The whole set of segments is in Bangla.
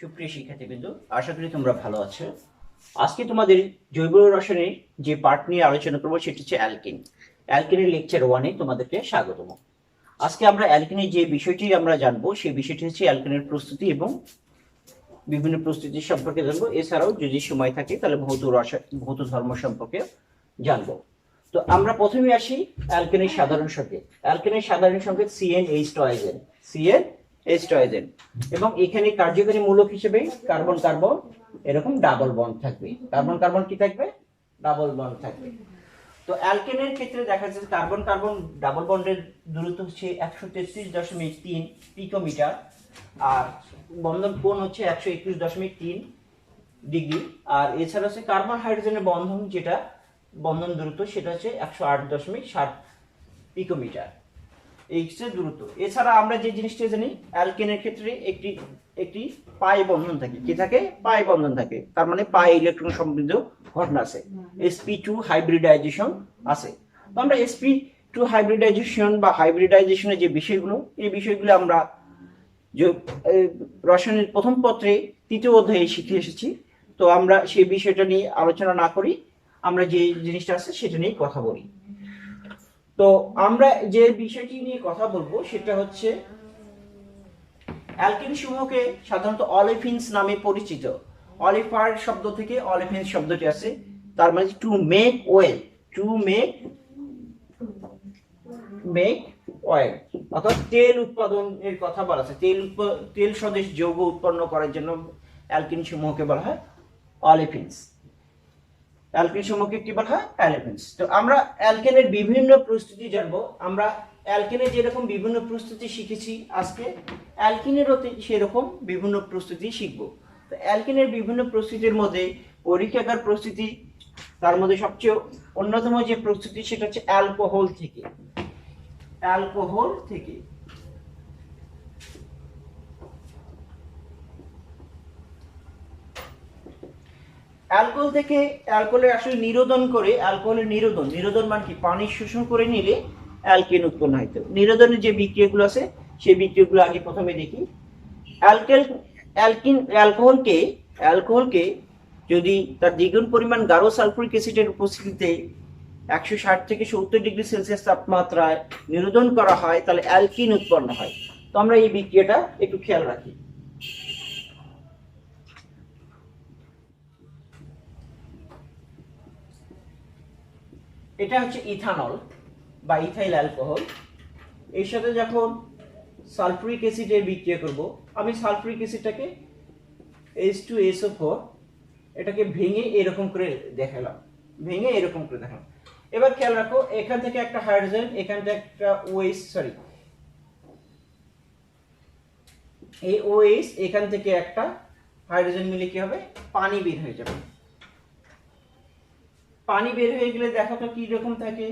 সুপ্রিয় শিক্ষার্থীবৃন্দ, আশা করি তোমরা ভালো আছো। আজকে তোমাদের জৈব রসায়নের যে পার্ট নিয়ে আলোচনা করবো সেটি হচ্ছে অ্যালকিন। অ্যালকিনের লেকচার 1-এ তোমাদেরকে স্বাগতম। আজকে আমরা অ্যালকিনের যে বিষয়টি আমরা জানবো সেই বিষয়টি হচ্ছে অ্যালকিনের প্রস্তুতি এবং বিভিন্ন প্রস্তুতি সম্পর্কে জানবো। এছাড়াও যদি সময় থাকে তাহলে ভৌত ধর্ম সম্পর্কে জানবো। তো আমরা প্রথমে আসি অ্যালকেনের সাধারণ সংকেত। অ্যালকেনের সাধারণ সংকেত CnH2n, CnH2n, এবং এখানে কার্যকরী মূলক হিসেবে কার্বন কার্বন এরকম ডাবল বন্ড থাকবে। কার্বন কার্বন কি থাকবে? ডাবল বন্ড থাকবে। তো অ্যালকেনের ক্ষেত্রে দেখা যাচ্ছে কার্বন কার্বন ডাবল বন্ডের দূরত্ব হচ্ছে 133.3 পিকোমিটার, আর বন্ধন কোণ হচ্ছে 121.3 ডিগ্রি। আর এছাড়া হচ্ছে কার্বন হাইড্রোজেনের বন্ধন যেটা বন্ধন দূরত্ব সেটা হচ্ছে 108.7 পিকোমিটার, এই হচ্ছে দূরত্ব। এছাড়া আমরা যে জিনিসটা জানি অ্যালকেনের ক্ষেত্রে একটি একটি পাই বন্ধন থাকে। কি থাকে? পাই বন্ধন থাকে, তার মানে পাই ইলেকট্রন সমৃদ্ধ ঘটনা আছে, sp2 হাইব্রিডাইজেশন আছে। তো আমরা sp2 হাইব্রিডাইজেশন বা হাইব্রিডাইজেশনের যে বিষয়গুলো, এই বিষয়গুলো আমরা রসায়নের প্রথম পত্রে 3য় অধ্যায়ে শিখে এসেছি। তো আমরা সেই বিষয়টা নিয়ে আলোচনা না করি, আমরা যে জিনিসটা আছে সেটা নিয়ে কথা বলি। তো আমরা যে বিষয়টি নিয়ে কথা বলবো সেটা হচ্ছে অ্যালকিন সমূহকে সাধারণত অলিফিনস নামে পরিচিত। অলিফার শব্দ থেকে অলিফিনস শব্দটি আছে, তার মানে to make well, to make oil, অর্থাৎ তেল উৎপাদনের কথা বলা আছে। তেল সদৃশ যৌগ উৎপন্ন করার জন্য অ্যালকিন সমূহকে বলা হয় অলিফিনস। অ্যালকিন সমূহকে কি বলা হয়? অলিফিনস। তো আমরা অ্যালকেনের বিভিন্ন প্রস্তুতি জানবো। আমরা অ্যালকেনের যেরকম বিভিন্ন প্রস্তুতি শিখেছি, আজকে অ্যালকিনেরও সেরকম বিভিন্ন প্রস্তুতি শিখব। তো অ্যালকেনের বিভিন্ন প্রস্তুতির মধ্যে পরীক্ষাগার প্রস্তুতি, তার মধ্যে সবচেয়ে অন্যতম যে প্রস্তুতি সেটা হচ্ছে অ্যালকোহল থেকে। অ্যালকোহল থেকে অ্যালকোহল থেকে অ্যালকোহলের আসলে নিরোধন করে, অ্যালকোহলের নিরোধন মানে কি? পানি শোষণ করে নিলে অ্যালকেন উৎপন্ন হয়। তো নিরোধনের যে বিক্রিয়াগুলো আছে সেই বিক্রিয়াগুলো আগে প্রথমে দেখি। অ্যালকোহলকে যদি তার দ্বিগুণ পরিমাণ গাঢ় সালফুরিক অ্যাসিডের উপস্থিতিতে 160 থেকে 70 ডিগ্রি সেলসিয়াস তাপমাত্রায় নিরোধন করা হয় তাহলে অ্যালকিন উৎপন্ন হয়। তো আমরা এই বিক্রিয়াটা একটু খেয়াল রাখি। এটা হচ্ছে ইথানল বা ইথাইল অ্যালকোহল। এর সাথে যখন সালফুরিক অ্যাসিডের বিক্রিয়া করব, আমি সালফুরিক অ্যাসিডটাকে H2SO4 এটাকে ভেঙে এরকম করে দেখালাম, এবার খেয়াল রাখো, এখান থেকে একটা হাইড্রোজেন, এখান থেকে একটা এই OH, এখান থেকে একটা হাইড্রোজেন মিলে কি হবে? পানি বের হয়ে যাবে। পানি বের হয়ে গেলে দেখো তো কি রকম থাকে।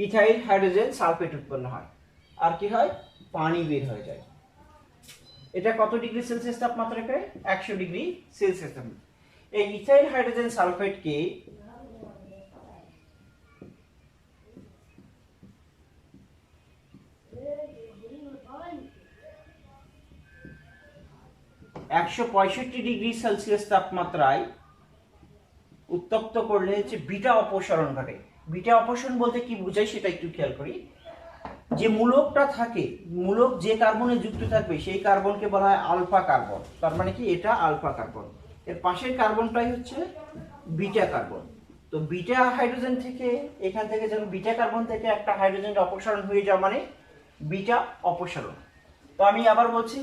ইথাইল হাইড্রোজেন সালফেট উৎপন্ন হয়, আর কি হয়? পানি বের হয়ে যায়। এটা কত ডিগ্রি সেলসিয়াস তাপমাত্রায় পায়? 100 ডিগ্রি সেলসিয়াস তাপমাত্রা। এই ইথাইল হাইড্রোজেন সালফেটকে একশো 65 ডিগ্রি সেলসিয়াস তাপমাত্রায় উত্তপ্ত করলে হচ্ছে বিটা অপসারণ ঘটে। বিটা অপসারণ বলতে কি বোঝায় সেটা একটু খেয়াল করি। যে মূলকটা থাকে, মূলক যে কার্বনে যুক্ত থাকবে সেই কার্বনকে বলা হয় আলফা কার্বন। তার মানে কি? এটা আলফা কার্বন। এর পাশের কার্বনটাই হচ্ছে বিটা কার্বন। তো বিটা হাইড্রোজেন থেকে, এখান থেকে যখন বিটা কার্বন থেকে একটা হাইড্রোজেন অপসারণ হয়ে যাওয়া মানে বিটা অপসারণ। তো আমি আবার বলছি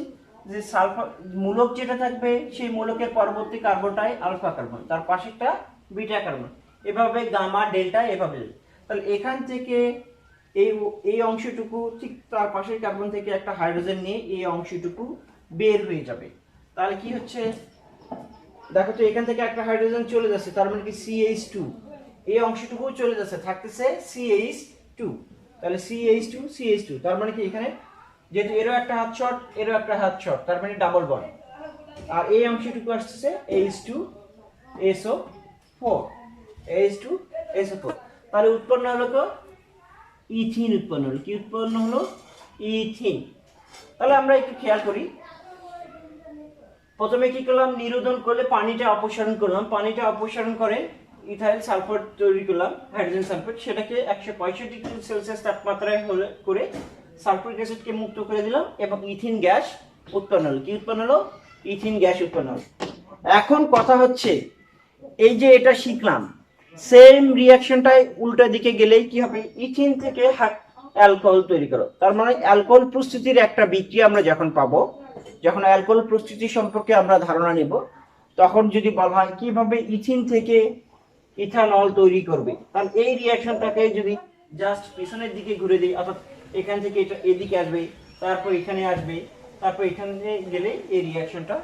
যে সালফার মূলক যেটা থাকবে সেই মূলকের পরবর্তী কার্বনটাই আলফা কার্বন, তার পাশেরটা বিটা কার্বন, এভাবে গামা ডেল্টা এভাবে। তাহলে এখান থেকে এই অংশটুকু ঠিক তার পাশের কার্বন থেকে একটা হাইড্রোজেন নিয়ে এই অংশটুকু বের হয়ে যাবে। তাহলে কি হচ্ছে? দেখো তো, এখান থেকে একটা হাইড্রোজেন চলে যাচ্ছে, তার মানে কি CH2, এই অংশটুকু চলে যাচ্ছে, থাকতেছে CH2। তাহলে CH2 তার মানে কি? এখানে যেহেতু এরও একটা হাত শর্ট, এরও একটা হাত শর্ট, তার মানে ডাবল বন্ড। আর এই অংশটুকু আসছে H2SO4, তাহলে উৎপন্ন হলো তো ইথিন উৎপন্ন হলো। কি উৎপন্ন হলো? ইথিন। তাহলে আমরা একটু খেয়াল করি, প্রথমে কি করলাম, নিরোধন করলে পানিটা অপসারণ করলাম, পানিটা অপসারণ করে ইথাইল সালফার তৈরি করলাম, হাইড্রোজেন সালফেট, সেটাকে 165 ডিগ্রি সেলসিয়াস তাপমাত্রায় করে সালফারিক অ্যাসিডকে মুক্ত করে দিলাম এবং ইথিন গ্যাস উৎপন্ন হলো। কি উৎপন্ন হলো? ইথিন গ্যাস উৎপন্ন হলো। এখন কথা হচ্ছে, এই যে এটা শিখলাম, সেম রিয়াকশনটাই উল্টা দিকে গেলেই কি হবে, ইথিন থেকে অ্যালকোহল তৈরি করো। তার মানে অ্যালকোহল প্রস্তুতির একটা বিক্রিয়া আমরা যখন পাবো, যখন অ্যালকোহল প্রস্তুতি সম্পর্কে আমরা ধারণা নেব, তখন যদি বলা হয় কিভাবে ইথিন থেকে ইথানল তৈরি করবে, তাহলে এই রিয়াকশনটাকে যদি জাস্ট পিছনের দিকে ঘুরে দিই, অর্থাৎ এখান থেকে এটা এদিকে আসবে, তারপর এখানে আসবে, তারপর এখানে গেলে এই রিয়াকশনটা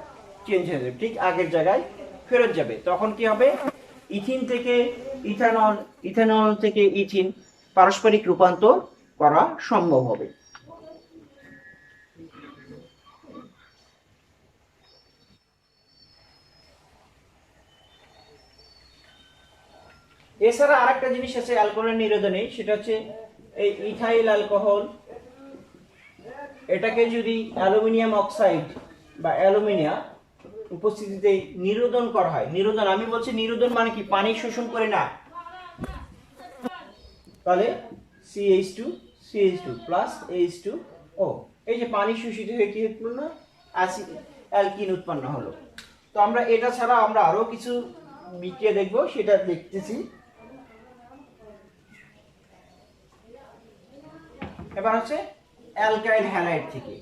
চেঞ্জ হয়ে যাবে, ঠিক আগের জায়গায় ফেরত যাবে। তখন কি হবে, ইথিন থেকে ইথানল, ইথানল থেকে ইথিন পারস্পরিক রূপান্তর করা সম্ভব হবে। এছাড়া আরেকটা জিনিস আছে অ্যালকোহলের নিরোধনে, সেটা হচ্ছে এই ইথাইল অ্যালকোহল, এটাকে যদি অ্যালুমিনিয়াম অক্সাইড বা অ্যালুমিনিয়াম উপস্থিতিতে নিরোধন করা হয়, নিরোধন আমি বলছি নিরোধন মানে কি, পানি শোষণ করে না, তাহলে CH2 প্লাস H2O, এই যে পানি শোষিত হয়ে কি হলো না, অ্যাসিড অ্যালকিন উৎপন্ন হলো। তো আমরা এটা ছাড়া আমরা আরো কিছু বিক্রিয়া দেখবো, সেটা দেখতেছি। এবার হচ্ছে অ্যালকাইল হ্যালাইড থেকে,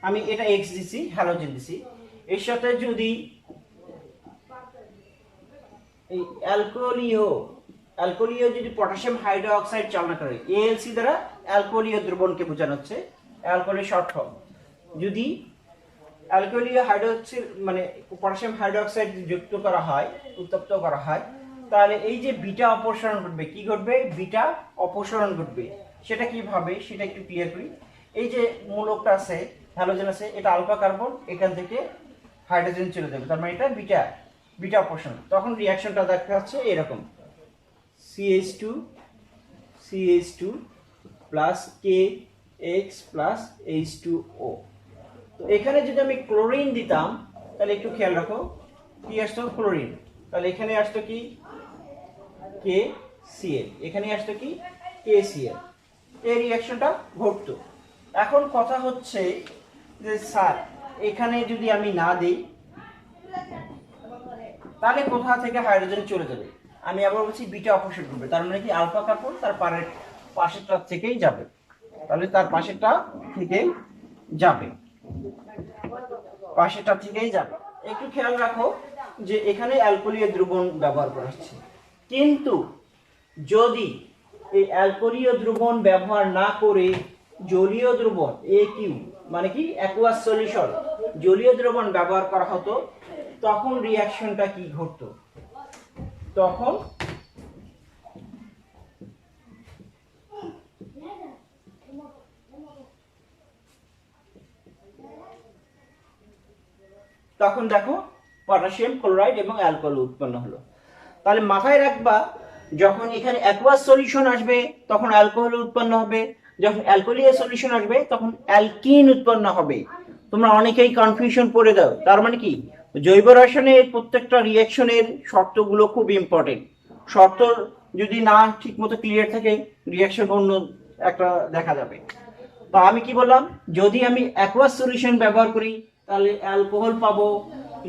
আমি এটা X দিছি, হ্যালোজেন দিছি, এর সাথে যদি এই অ্যালকোহলীয় যদি পটাশিয়াম হাইড্রোক্সাইড চালনা করে, ALC দ্বারা অ্যালকোহলীয় দ্রবণকে বোঝানো হচ্ছে, অ্যালকোহলের শর্ট ফর্ম। যদি অ্যালকোহলীয় হাইড্রোক্সাইড মানে পটাশিয়াম হাইড্রোক্সাইড যুক্ত করা হয়, উত্তপ্ত করা হয়, তাহলে এই যে বিটা অপসারণ ঘটবে, কি ঘটবে, বিটা অপসারণ ঘটবে। সেটা কিভাবে, সেটা একটু ক্লিয়ার করি। এই যে মূলকটা আছে, হ্যালোজেন আছে, এটা আলফা কার্বন, এখান থেকে হাইড্রোজেন চলে যাবে, তার মানে এটা বিটা অপসারণ। তখন রিয়াকশনটা দেখা যাচ্ছে এরকম, CH2 plus KX plus H2O। তো এখানে যদি আমি ক্লোরিন দিতাম, তাহলে একটু খেয়াল রাখো, কি আসতো, ক্লোরিন, তাহলে এখানে আসতো কি KCl, এখানে আসতো কি KCl, এই রিয়াকশনটা ঘটতো। এখন কথা হচ্ছে যে স্যার এখানে যদি আমি না দিই, তাহলে কোথা থেকে হাইড্রোজেন চলে যাবে, আমি আবার বলছি বিটা অপসারণ করবে, তার মানে কি আলফা কার্বন তার পাশেরটা থেকেই যাবে, তাহলে তার পাশেরটা থেকেই যাবে, পাশেরটা থেকেই যাবে। একটু খেয়াল রাখো যে এখানে অ্যালকোহলীয় দ্রবণ ব্যবহার করা হচ্ছে, কিন্তু যদি এই অ্যালকোহলীয় দ্রবণ ব্যবহার না করে জলীয় দ্রবণ AQ মানে কি অ্যাকুয়াস সলিউশন, জলীয় দ্রবণ ব্যবহার করা হতো, তখন রিয়াকশনটা কি ঘটতো, তখন দেখো পটাশিয়াম ক্লোরাইড এবং অ্যালকোহল উৎপন্ন হলো। তাহলে মাথায় রাখবা, যখন এখানে অ্যাকুয়াস সলিউশন আসবে তখন অ্যালকোহল উৎপন্ন হবে, যখন অ্যালকোহলীয় সলিউশন আসবে তখন অ্যালকিন উৎপন্ন হবে। তোমরা অনেকেই কনফিউশন পড়ে দাও, তার মানে কি জৈব রসায়নের প্রত্যেকটা রিয়াকশনের শর্তগুলো খুব ইম্পর্টেন্ট, শর্ত যদি না ঠিকমতো ক্লিয়ার থাকে রিয়াকশন অন্য একটা দেখা যাবে। তো আমি কি বললাম, যদি আমি অ্যাকুয়াস সলিউশন ব্যবহার করি তাহলে অ্যালকোহল পাবো,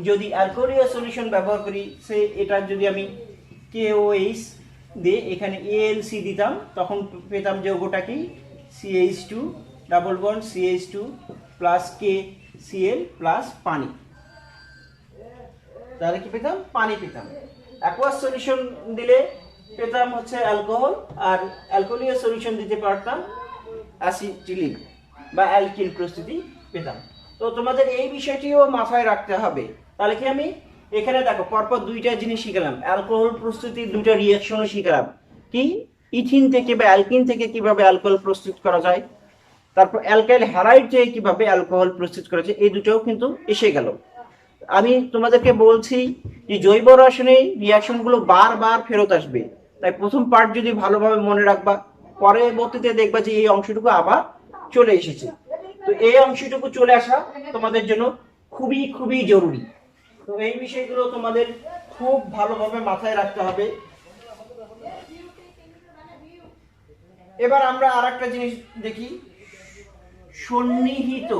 যদি অ্যালকোহলীয় সলিউশন ব্যবহার করি সে এটা যদি আমি KOH দিয়ে এখানে ALC দিতাম, তখন পেতাম যৌগটা কি CH2 double bond CH2 plus KCl plus পানি, তাহলে কি পেতাম, পানি পেতাম। অ্যাকুয়াস সলিউশন দিলে পেতাম হচ্ছে অ্যালকোহল, আর অ্যালকোহলীয় সলিউশন দিতে পারতাম অ্যাসিটিলিন বা অ্যালকিন প্রস্তুতি পেতাম। তো তোমাদের এই বিষয়টিও মাথায় রাখতে হবে। তাহলে কি আমি এখানে দেখো পরপর দুইটা জিনিস শিখলাম, অ্যালকোহল প্রস্তুতির দুইটা রিয়াকশনও শিখলাম, কি ইথিন থেকে বা অ্যালকিন থেকে কিভাবে অ্যালকোহল প্রস্তুত করা যায়, তারপর অ্যালকাইল হ্যালাইড থেকে কিভাবে অ্যালকোহল প্রস্তুত করা যায়, এই দুটোও কিন্তু এসে গেল। আমি তোমাদেরকে বলছি যে জৈব রাসায়নিক রিয়াকশনগুলো বারবার ফেরত আসবে, তাই প্রথম পার্ট যদি ভালোভাবে মনে রাখবা, পরবর্তীতে দেখবা যে এই অংশটুকু আবার চলে এসেছে। তো এই অংশটুকু চলে আসা তোমাদের জন্য খুবই খুবই জরুরি। তো এই বিষয়গুলো তোমাদের খুব ভালোভাবে মাথায় রাখতে হবে। এবার আমরা আর একটা জিনিস দেখি, সন্নিহিত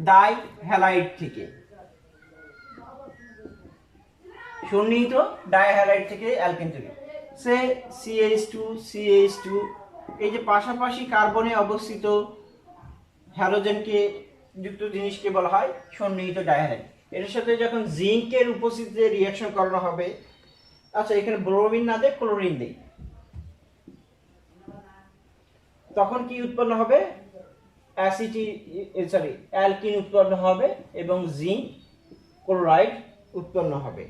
ডাই হ্যালাইড থেকে, সন্নিহিত ডাই হ্যালাইড থেকে অ্যালকেন তৈরি, সে CH2 এই যে পাশাপাশি কার্বনে অবস্থিত হ্যালোজেনকে যুক্ত জিনিসকে বলা হয় সন্নিহিত ডাইহ্যালাইড। এর সাথে যখন জিঙ্কের উপস্থিতিতে রিঅ্যাকশন করানো হবে, আচ্ছা এখানে ব্রোমিন না দিয়ে ক্লোরিন দেই, তখন কি উৎপন্ন হবে, অ্যালকিন উৎপন্ন হবে এবং জিঙ্ক ক্লোরাইড উৎপন্ন হবে।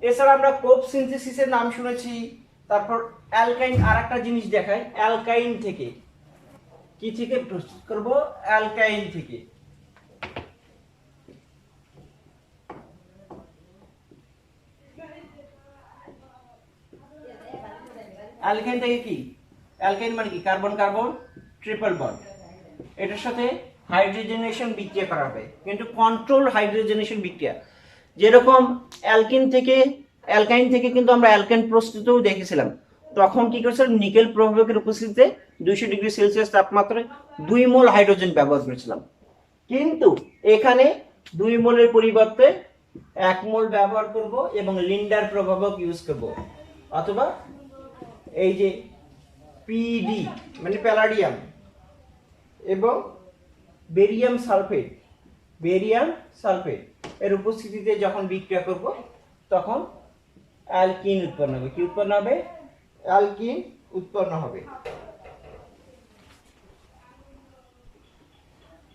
এছাড়া আমরা কোপ সিনথেসিসের নাম শুনেছি। তারপর অ্যালকাইন, আর একটা জিনিস দেখাই, অ্যালকাইন থেকে কি থেকে প্রস্তুত করব, অ্যালকাইন থেকে। অ্যালকাইন থেকে কি, অ্যালকাইন মানে কি, কার্বন কার্বন ট্রিপল বন্ড, এটার সাথে হাইড্রোজেনেশন বিক্রিয়া করা হবে, কিন্তু কন্ট্রোল হাইড্রোজেনেশন বিক্রিয়া। যেরকম অ্যালকাইন থেকে কিন্তু আমরা অ্যালকেন প্রস্তুতও দেখেছিলাম, তখন কি করেছিলাম, নিকেল প্রভাবকের উপস্থিতিতে 200 ডিগ্রি সেলসিয়াস তাপমাত্রায় 2 মোল হাইড্রোজেন ব্যবহার করেছিলাম। কিন্তু এখানে 2 মোলের পরিবর্তে 1 মোল ব্যবহার করব এবং লিন্ডার প্রভাবক ইউজ করব, অথবা এই যে পিডি মানে প্যালাডিয়াম এবং বেরিয়াম সালফেট এর উপস্থিতিতে যখন বিক্রিয়া করব, তখন অ্যালকিন উৎপন্ন হবে। কি উৎপন্ন হবে, অ্যালকিন উৎপন্ন হবে।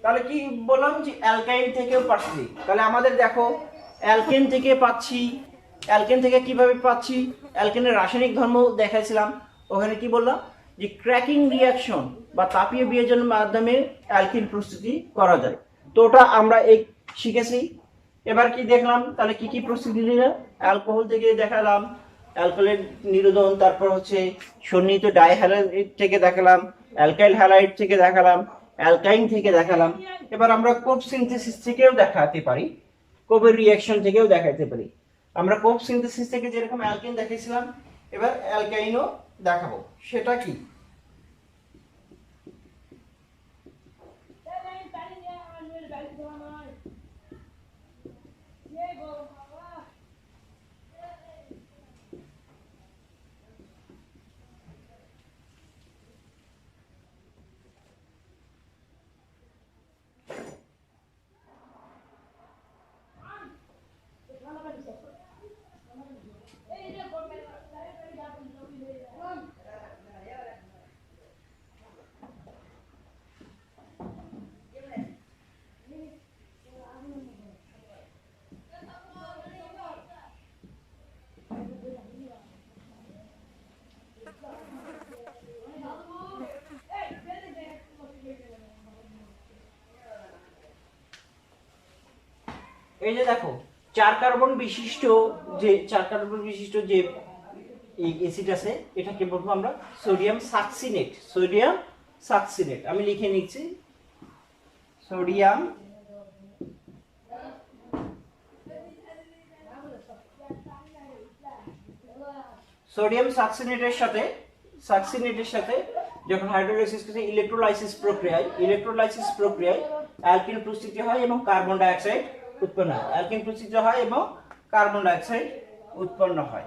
তাহলে কি বললাম যে অ্যালকাইন থেকেও পাচ্ছি, তাহলে আমাদের দেখো অ্যালকেন থেকে পাচ্ছি, অ্যালকেন থেকে কিভাবে পাচ্ছি, অ্যালকেনের রাসায়নিক ধর্ম দেখাইছিলাম, ওখানে কি বললাম যে ক্র্যাকিং রিঅ্যাকশন বা তাপীয় বিয়োজনের মাধ্যমে অ্যালকিন প্রস্তুতি করা যায়। তো ওটা আমরা এই শিখেছি। এবার কি দেখলাম, তাহলে কি কি প্রস্তুতি দিলাম, অ্যালকোহল থেকে দেখালাম অ্যালকোহলের নিরোধন, তারপর হচ্ছে সন্নিহিত ডাইহ্যালাইড থেকে দেখালাম, অ্যালকাইল হ্যালাইড থেকে দেখালাম, অ্যালকাইন থেকে দেখালাম। এবার আমরা কোপ সিনথেসিস থেকেও দেখাতে পারি, কোপের রিঅ্যাকশন থেকেও দেখাতে পারি। আমরা কোপ সিনথেসিস থেকে যেরকম অ্যালকিন দেখিয়েছিলাম, এবার অ্যালকাইনও দেখাবো। সেটা কি, এই যে দেখো 4 কার্বন বিশিষ্ট যে অ্যাসিড আছে, এটাকে বলবো আমরা সোডিয়াম সাকসিনেট। আমি লিখে নিচ্ছি, সোডিয়াম সাকসিনেটের সাথে যখন হাইড্রোলাইসিস করে ইলেকট্রোলাইসিস প্রক্রিয়ায় অ্যালকিন প্রস্তুত হয় এবং কার্বন ডাই অক্সাইড উৎপন্ন হয়।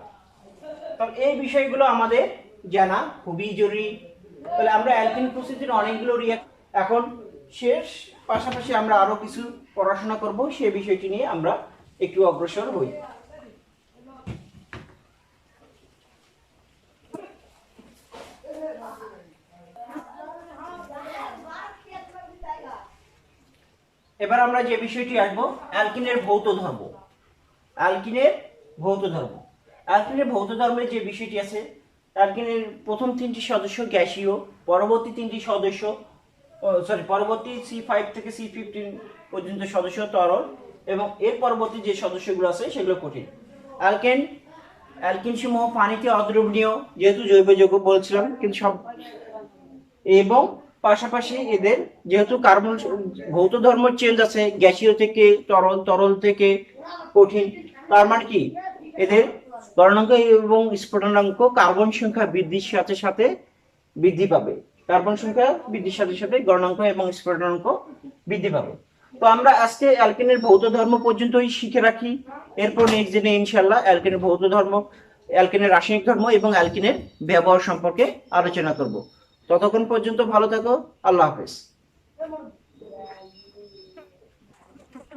তো এই বিষয়গুলো আমাদের জানা খুবই জরুরি। তাহলে আমরা অ্যালকিন প্রস্তুতির অনেকগুলো এখন শেষ, পাশাপাশি আমরা আরো কিছু পড়াশোনা করব, সেই বিষয়টি নিয়ে আমরা একটু অগ্রসর হই। এবার আমরা যে বিষয়টি আসবো, অ্যালকিনের ভৌত ধর্ম। অ্যালকিনের ভৌত ধর্মের যে বিষয়টি আছে, অ্যালকিনের প্রথম তিনটি সদস্য গ্যাসীয়, পরবর্তী তিনটি সদস্য পরবর্তী C5 থেকে C15 পর্যন্ত সদস্য তরল, এবং এর পরবর্তী যে সদস্যগুলো আছে সেগুলো কঠিন। অ্যালকিন সমূহ পানিতে অদ্রবণীয়, যেহেতু জৈব যৌগ বলছিলাম, কিন্তু সব এবং পাশাপাশি এদের যেহেতু কার্বন ভৌত ধর্ম চেঞ্জ আছে, গ্যাসীয় থেকে তরল, তরল থেকে কঠিন, তার মানে কি এদের গলনাঙ্ক এবং স্ফুটনাঙ্ক কার্বন সংখ্যা বৃদ্ধির সাথে সাথে বৃদ্ধি পাবে। কার্বন সংখ্যা বৃদ্ধির সাথে সাথে গলনাঙ্ক এবং স্ফুটনাঙ্ক বৃদ্ধি পাবে। তো আমরা আজকে অ্যালকেনের ভৌত ধর্ম পর্যন্তই শিখে রাখি, এরপর নেক্সট দিনে ইনশাআল্লাহ অ্যালকেনের ভৌত ধর্ম, অ্যালকেনের রাসায়নিক ধর্ম এবং অ্যালকেনের ব্যবহার সম্পর্কে আলোচনা করব। ততক্ষণ পর্যন্ত ভালো থাকো। আল্লাহ হাফেজ।